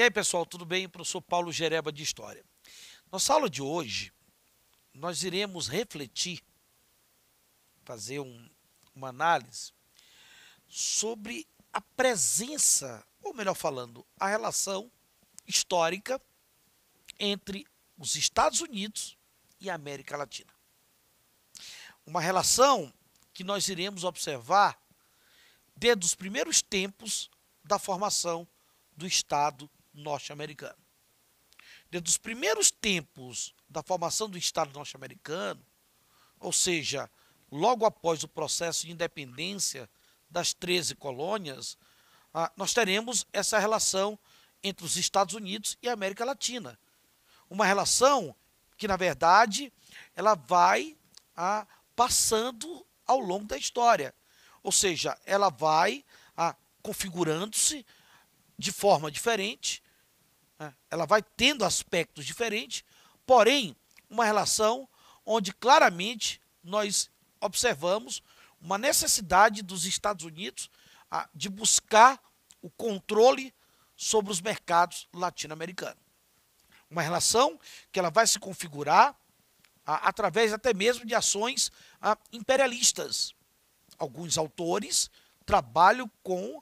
aí, pessoal, tudo bem? Professor Paulo Gereba de História. Nossa aula de hoje, nós iremos refletir, fazer uma análise sobre a presença, ou melhor falando, a relação histórica entre os Estados Unidos e a América Latina. Uma relação que nós iremos observar desde os primeiros tempos da formação do Estado norte-americano. Desde os primeiros tempos da formação do Estado norte-americano, ou seja, logo após o processo de independência das 13 colônias, nós teremos essa relação entre os Estados Unidos e a América Latina. Uma relação que, na verdade, ela vai passando ao longo da história. Ou seja, ela vai configurando-se de forma diferente, ela vai tendo aspectos diferentes, porém, uma relação onde claramente nós observamos uma necessidade dos Estados Unidos de buscar o controle sobre os mercados latino-americanos. Uma relação que ela vai se configurar através até mesmo de ações imperialistas. Alguns autores trabalham com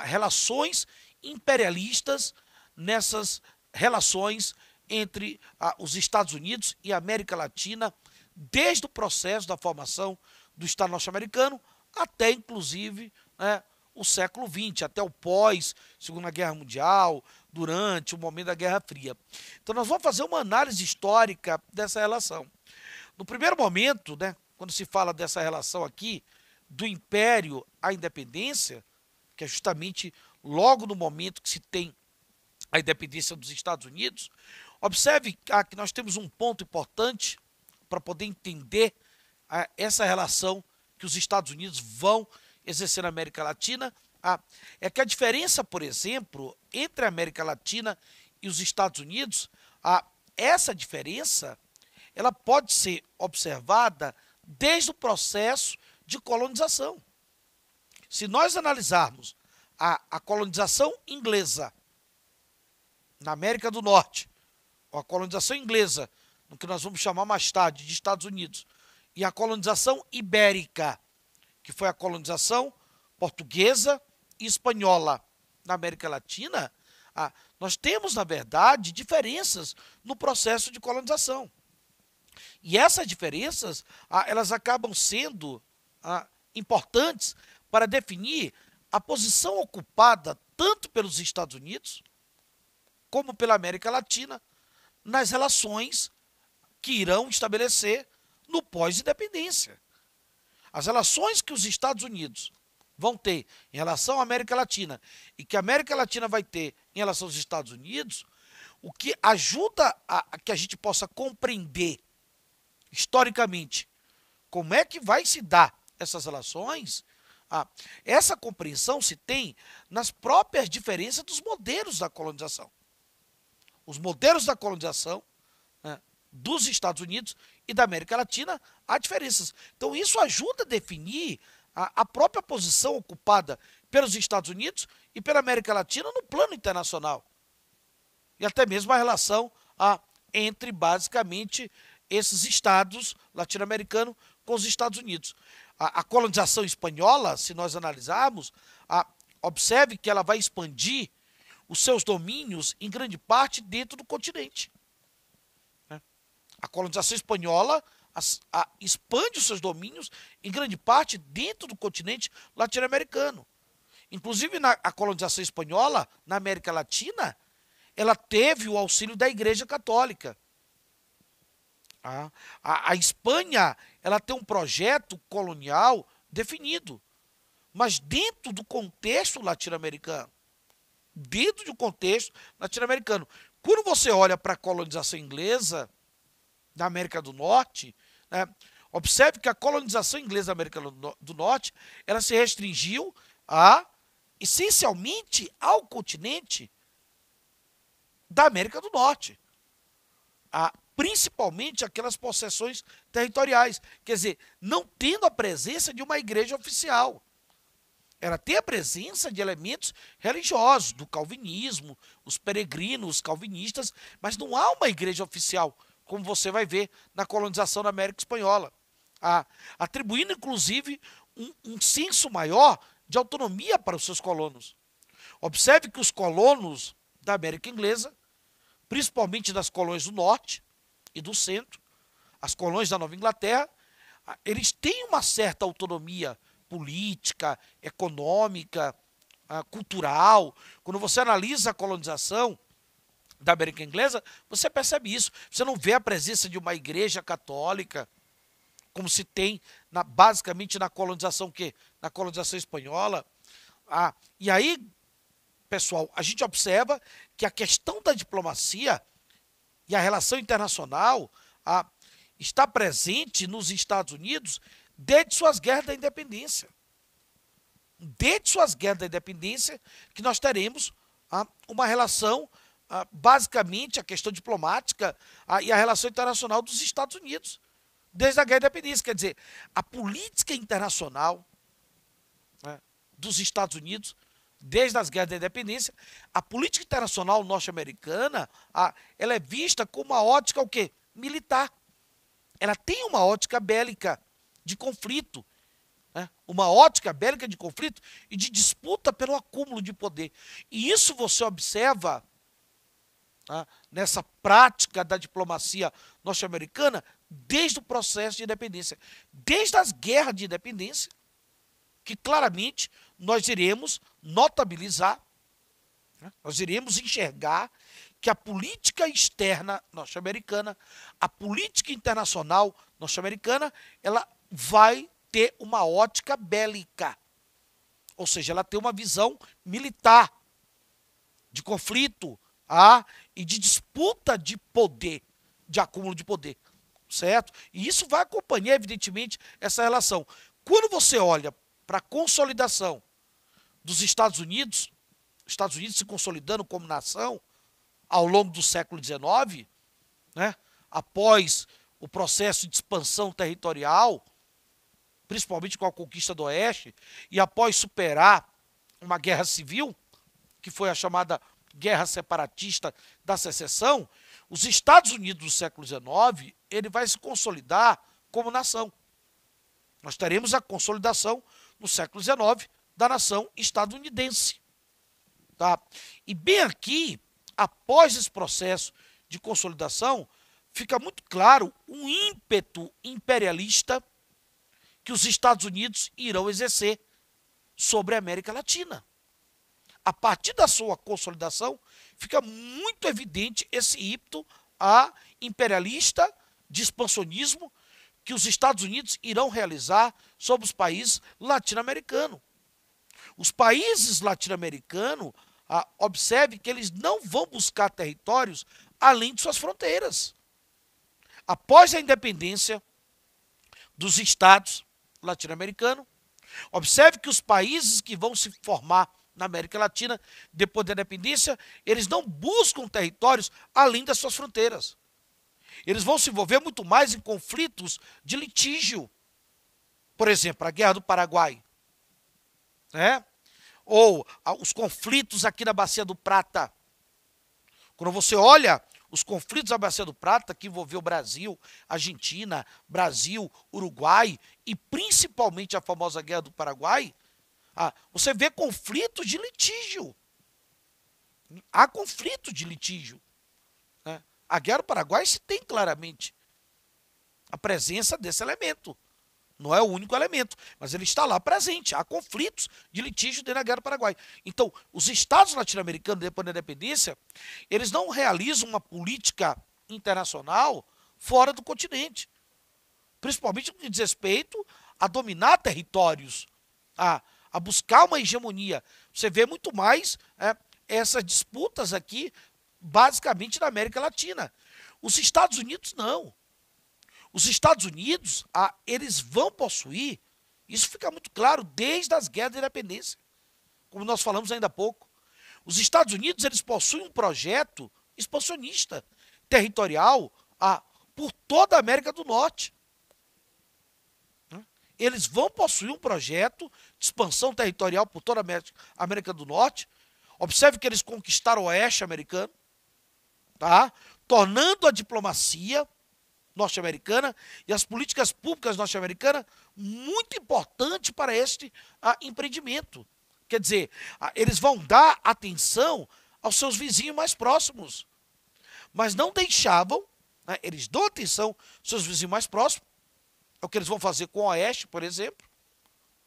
relações imperialistas nessas relações entre os Estados Unidos e a América Latina, desde o processo da formação do Estado norte-americano até, inclusive, o século XX, até o pós-Segunda Guerra Mundial, durante o momento da Guerra Fria. Então, nós vamos fazer uma análise histórica dessa relação. No primeiro momento, quando se fala dessa relação aqui, do Império à Independência, que é justamente logo no momento que se tem a independência dos Estados Unidos, observe que nós temos um ponto importante para poder entender essa relação que os Estados Unidos vão exercer na América Latina, é que a diferença, por exemplo, entre a América Latina e os Estados Unidos, essa diferença ela pode ser observada desde o processo de colonização. Se nós analisarmos a colonização inglesa na América do Norte, ou a colonização inglesa, no que nós vamos chamar mais tarde de Estados Unidos, e a colonização ibérica, que foi a colonização portuguesa e espanhola na América Latina, nós temos, na verdade, diferenças no processo de colonização. E essas diferenças, elas acabam sendo importantes para definir a posição ocupada tanto pelos Estados Unidos como pela América Latina nas relações que irão estabelecer no pós-independência. As relações que os Estados Unidos vão ter em relação à América Latina e que a América Latina vai ter em relação aos Estados Unidos, o que ajuda a que a gente possa compreender historicamente como é que vai se dar essas relações, essa compreensão se tem nas próprias diferenças dos modelos da colonização. Os modelos da colonização dos Estados Unidos e da América Latina, há diferenças. Então, isso ajuda a definir a própria posição ocupada pelos Estados Unidos e pela América Latina no plano internacional. E até mesmo a relação entre, basicamente, esses estados latino-americanos com os Estados Unidos. A colonização espanhola, se nós analisarmos, observe que ela vai expandir os seus domínios em grande parte dentro do continente. A colonização espanhola expande os seus domínios em grande parte dentro do continente latino-americano. Inclusive, a colonização espanhola na América Latina, ela teve o auxílio da Igreja Católica. A Espanha, ela tem um projeto colonial definido, mas dentro do contexto latino-americano. Dentro de um contexto latino-americano. Quando você olha para a colonização inglesa da América do Norte, observe que a colonização inglesa da América do Norte, ela se restringiu essencialmente ao continente da América do Norte. Principalmente aquelas possessões territoriais, quer dizer, não tendo a presença de uma igreja oficial. ela tem a presença de elementos religiosos, do calvinismo, os peregrinos, os calvinistas, mas não há uma igreja oficial, como você vai ver na colonização da América Espanhola, atribuindo inclusive um senso maior de autonomia para os seus colonos. Observe que os colonos da América Inglesa, principalmente das colônias do norte e do centro, as colônias da Nova Inglaterra, eles têm uma certa autonomia política, econômica, cultural. Quando você analisa a colonização da América Inglesa, você percebe isso. Você não vê a presença de uma igreja católica, como se tem basicamente na colonização na colonização espanhola. E aí, pessoal, a gente observa que a questão da diplomacia e a relação internacional está presente nos Estados Unidos desde suas guerras da independência. Desde suas guerras da independência que nós teremos uma relação, basicamente a questão diplomática e a relação internacional dos Estados Unidos. Desde a guerra da independência. Quer dizer, a política internacional, né, dos Estados Unidos, desde as guerras da independência, a política internacional norte-americana, ela é vista com uma ótica o quê? Militar. Ela tem uma ótica bélica de conflito, né? Uma ótica bélica de conflito e de disputa pelo acúmulo de poder. E isso você observa, tá, nessa prática da diplomacia norte-americana desde o processo de independência, desde as guerras de independência, que claramente nós iremos notabilizar, né? Nós iremos enxergar que a política externa norte-americana, a política internacional norte-americana, ela vai ter uma ótica bélica. Ou seja, ela tem uma visão militar, de conflito e de disputa de poder, de acúmulo de poder. Certo? E isso vai acompanhar, evidentemente, essa relação. Quando você olha para a consolidação dos Estados Unidos se consolidando como nação, ao longo do século XIX, né, após o processo de expansão territorial, principalmente com a conquista do Oeste, e após superar uma guerra civil, que foi a chamada Guerra Separatista da Secessão, os Estados Unidos do século XIX, ele vai se consolidar como nação. Nós teremos a consolidação no século XIX da nação estadunidense. Tá? E bem aqui, após esse processo de consolidação, fica muito claro um ímpeto imperialista que os Estados Unidos irão exercer sobre a América Latina. A partir da sua consolidação, fica muito evidente esse ímpeto imperialista de expansionismo que os Estados Unidos irão realizar sobre os países latino-americanos. Os países latino-americanos, observe que eles não vão buscar territórios além de suas fronteiras. Após a independência dos estados latino-americanos, observe que os países que vão se formar na América Latina, depois da independência, eles não buscam territórios além das suas fronteiras. Eles vão se envolver muito mais em conflitos de litígio. Por exemplo, a Guerra do Paraguai, né? Ou os conflitos aqui na Bacia do Prata. Quando você olha os conflitos da Bacia do Prata, que envolveu Brasil, Argentina, Brasil, Uruguai e principalmente a famosa Guerra do Paraguai, você vê conflitos de litígio. Há conflitos de litígio. Né? A Guerra do Paraguai se tem claramente a presença desse elemento. Não é o único elemento, mas ele está lá presente. Há conflitos de litígio dentro da Guerra do Paraguai. Então, os estados latino-americanos, depois da independência, eles não realizam uma política internacional fora do continente. Principalmente no que diz respeito a dominar territórios, a buscar uma hegemonia. Você vê muito mais essas disputas aqui, basicamente na América Latina. Os Estados Unidos não. Os Estados Unidos, eles vão possuir, isso fica muito claro desde as guerras da independência, como nós falamos ainda há pouco. Os Estados Unidos, eles possuem um projeto expansionista, territorial, por toda a América do Norte. eles vão possuir um projeto de expansão territorial por toda a América do Norte. Observe que eles conquistaram o oeste americano, tá? Tornando a diplomacia norte-americana e as políticas públicas norte-americanas muito importante para este empreendimento. Quer dizer, eles vão dar atenção aos seus vizinhos mais próximos, mas não deixavam, né, eles dão atenção aos seus vizinhos mais próximos, é o que eles vão fazer com o oeste, por exemplo,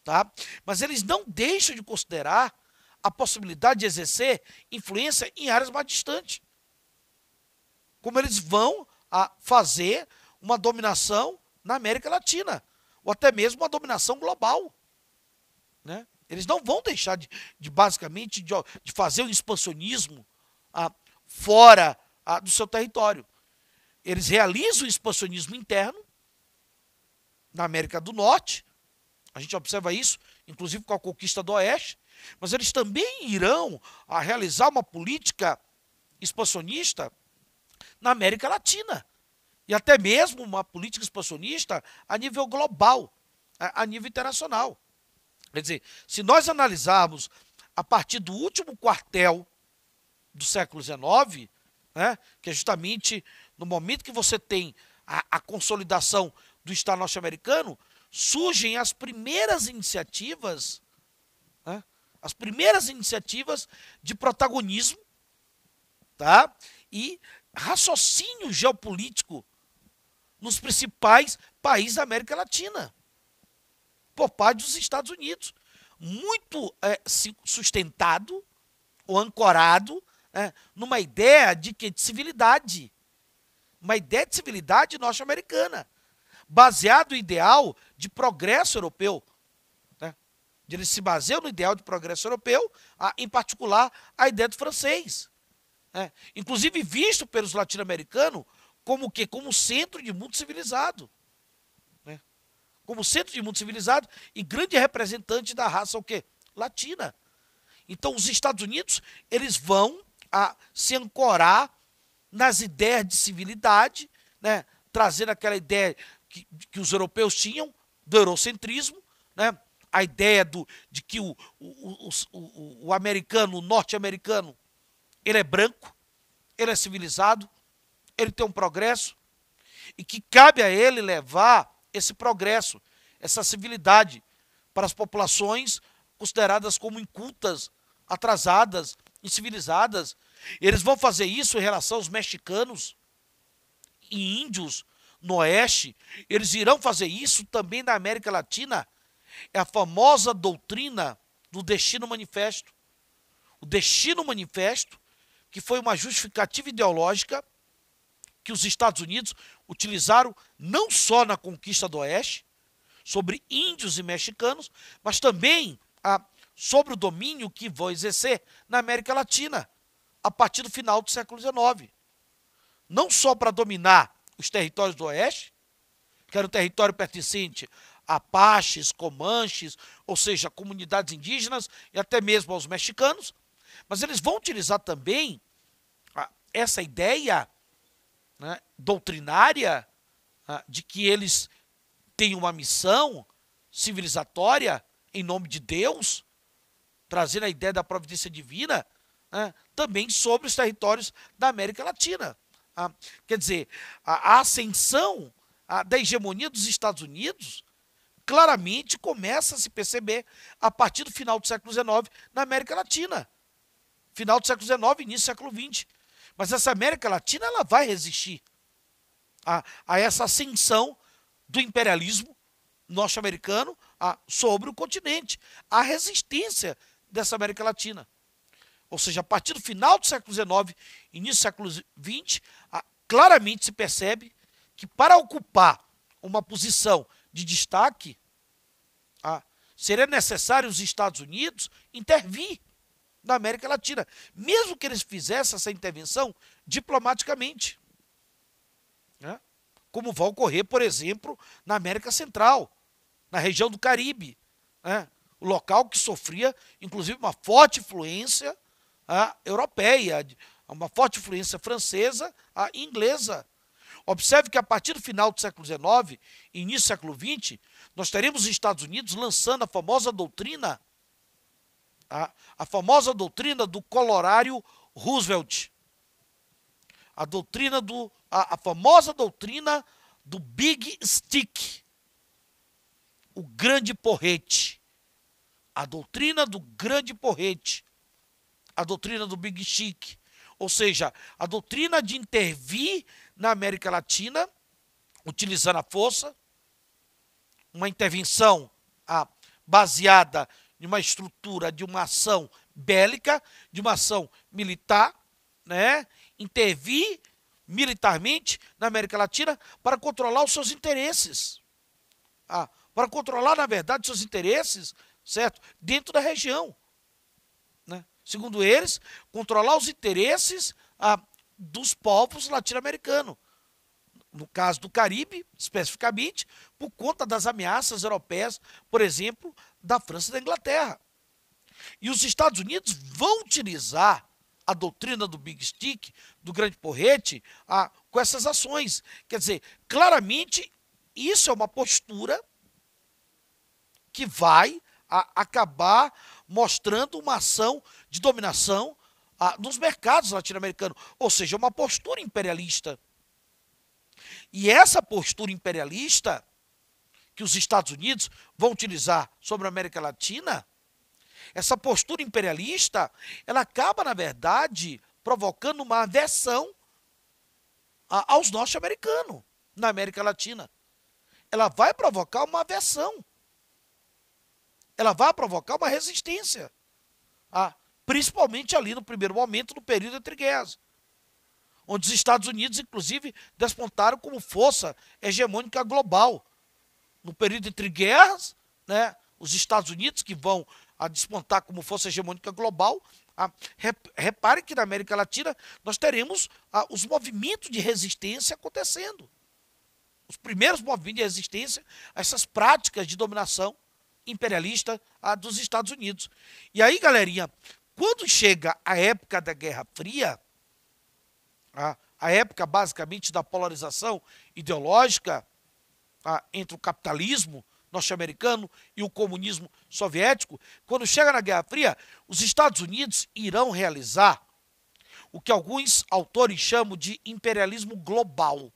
tá? Mas eles não deixam de considerar a possibilidade de exercer influência em áreas mais distantes, como eles vão fazer uma dominação na América Latina, ou até mesmo uma dominação global, né? Eles não vão deixar basicamente de fazer um expansionismo fora do seu território. Eles realizam o expansionismo interno na América do Norte, a gente observa isso, inclusive com a conquista do Oeste, mas eles também irão realizar uma política expansionista na América Latina, e até mesmo uma política expansionista a nível global, a nível internacional. Quer dizer, se nós analisarmos a partir do último quartel do século XIX, né, que é justamente no momento que você tem a consolidação do Estado norte-americano, surgem as primeiras iniciativas, né, de protagonismo, tá, e raciocínio geopolítico nos principais países da América Latina, por parte dos Estados Unidos, muito sustentado ou ancorado numa ideia de civilidade, uma ideia de civilidade norte-americana, baseado no ideal de progresso europeu, né? Ele se baseia no ideal de progresso europeu, em particular a ideia do francês, né? Inclusive visto pelos latino-americanos como o quê? Como centro de mundo civilizado, né? Como centro de mundo civilizado e grande representante da raça o quê? Latina. Então os Estados Unidos, eles vão se ancorar nas ideias de civilidade, né? Trazendo aquela ideia que os europeus tinham do eurocentrismo, né? A ideia de que o americano, o norte-americano, ele é branco, ele é civilizado, ele tem um progresso, e que cabe a ele levar esse progresso, essa civilidade para as populações consideradas como incultas, atrasadas, incivilizadas. Eles vão fazer isso em relação aos mexicanos e índios no oeste, eles irão fazer isso também na América Latina. É a famosa doutrina do Destino Manifesto. O Destino Manifesto, que foi uma justificativa ideológica que os Estados Unidos utilizaram não só na conquista do oeste, sobre índios e mexicanos, mas também sobre o domínio que vão exercer na América Latina, a partir do final do século XIX. Não só para dominar os territórios do oeste, que era o território pertencente a apaches, comanches, ou seja, comunidades indígenas e até mesmo aos mexicanos, mas eles vão utilizar também essa ideia, né, doutrinária, de que eles têm uma missão civilizatória em nome de Deus, trazendo a ideia da providência divina, né, também sobre os territórios da América Latina. Quer dizer, a ascensão da hegemonia dos Estados Unidos claramente começa a se perceber a partir do final do século XIX na América Latina. Final do século XIX, início do século XX. Mas essa América Latina ela vai resistir a essa ascensão do imperialismo norte-americano sobre o continente. A resistência dessa América Latina. Ou seja, a partir do final do século XIX, início do século XX, claramente se percebe que para ocupar uma posição de destaque, seria necessário os Estados Unidos intervir na América Latina, mesmo que eles fizessem essa intervenção diplomaticamente, né? Como vai ocorrer, por exemplo, na América Central, na região do Caribe, né? O local que sofria, inclusive, uma forte influência europeia, uma forte influência francesa e inglesa. Observe que a partir do final do século XIX e início do século XX, nós teremos os Estados Unidos lançando a famosa doutrina, a famosa doutrina do colorário Roosevelt, a famosa doutrina do Big Stick, o grande porrete, a doutrina do grande porrete, a doutrina do Big Stick, ou seja, a doutrina de intervir na América Latina, utilizando a força, uma intervenção baseada em uma estrutura de uma ação bélica, de uma ação militar, né? Intervir militarmente na América Latina para controlar os seus interesses. Para controlar, na verdade, seus interesses, certo? Dentro da região. Né? Segundo eles, controlar os interesses dos povos latino-americanos. No caso do Caribe, especificamente, por conta das ameaças europeias, por exemplo, da França e da Inglaterra. E os Estados Unidos vão utilizar a doutrina do Big Stick, do grande porrete, com essas ações. Quer dizer, claramente, isso é uma postura que vai acabar mostrando uma ação de dominação nos mercados latino-americanos, ou seja, uma postura imperialista. E essa postura imperialista que os Estados Unidos vão utilizar sobre a América Latina, essa postura imperialista, ela acaba, na verdade, provocando uma aversão aos norte-americanos na América Latina. Ela vai provocar uma aversão. Ela vai provocar uma resistência. Principalmente ali no primeiro momento, no período entre guerras, onde os Estados Unidos, inclusive, despontaram como força hegemônica global. No período entre guerras, né, os Estados Unidos, que vão despontar como força hegemônica global, repare que na América Latina nós teremos os movimentos de resistência acontecendo. Os primeiros movimentos de resistência a essas práticas de dominação imperialista dos Estados Unidos. E aí, galerinha, quando chega a época da Guerra Fria, a época basicamente da polarização ideológica entre o capitalismo norte-americano e o comunismo soviético, quando chega na Guerra Fria, os Estados Unidos irão realizar o que alguns autores chamam de imperialismo global.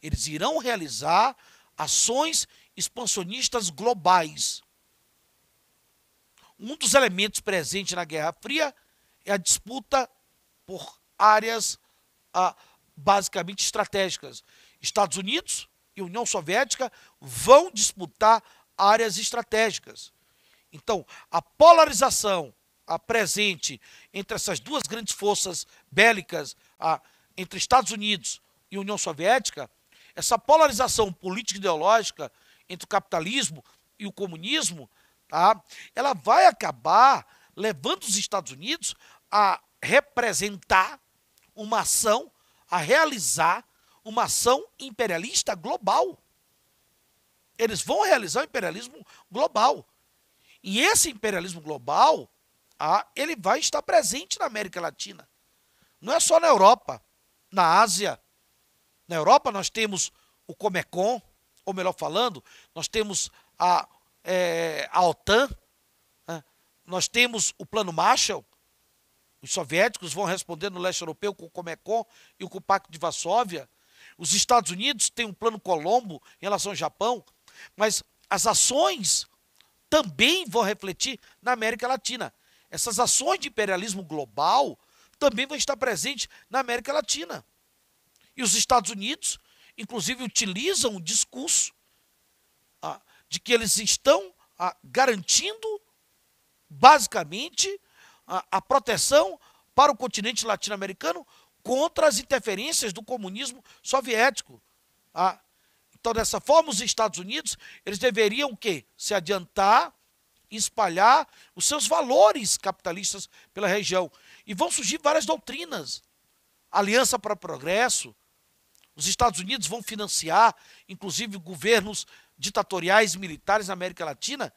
Eles irão realizar ações expansionistas globais. Um dos elementos presentes na Guerra Fria é a disputa por áreas basicamente estratégicas. Estados Unidos e União Soviética vão disputar áreas estratégicas. Então, a polarização presente entre essas duas grandes forças bélicas, entre Estados Unidos e União Soviética, essa polarização política e ideológica entre o capitalismo e o comunismo, ela vai acabar levando os Estados Unidos a representar uma ação, a realizar uma ação imperialista global. Eles vão realizar o imperialismo global. E esse imperialismo global, ele vai estar presente na América Latina. Não é só na Europa, na Ásia. Na Europa nós temos o Comecon, ou melhor falando, nós temos a OTAN, né? Nós temos o Plano Marshall. Os soviéticos vão responder no leste europeu com o Comecon e com o Pacto de Varsóvia. Os Estados Unidos têm um plano Colombo em relação ao Japão, mas as ações também vão refletir na América Latina. Essas ações de imperialismo global também vão estar presentes na América Latina. E os Estados Unidos, inclusive, utilizam o discurso de que eles estão garantindo, basicamente, a proteção para o continente latino-americano contra as interferências do comunismo soviético. Então, dessa forma, os Estados Unidos, eles deveriam o quê? Se adiantar e espalhar os seus valores capitalistas pela região. E vão surgir várias doutrinas. Aliança para o Progresso. Os Estados Unidos vão financiar, inclusive, governos ditatoriais militares na América Latina,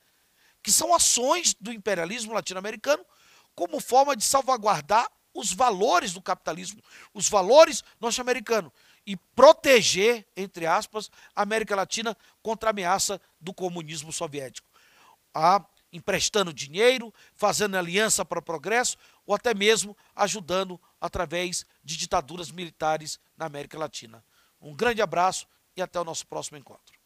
que são ações do imperialismo latino-americano como forma de salvaguardar os valores do capitalismo, os valores norte-americanos. e proteger, entre aspas, a América Latina contra a ameaça do comunismo soviético. Emprestando dinheiro, fazendo aliança para o progresso ou até mesmo ajudando através de ditaduras militares na América Latina. Um grande abraço e até o nosso próximo encontro.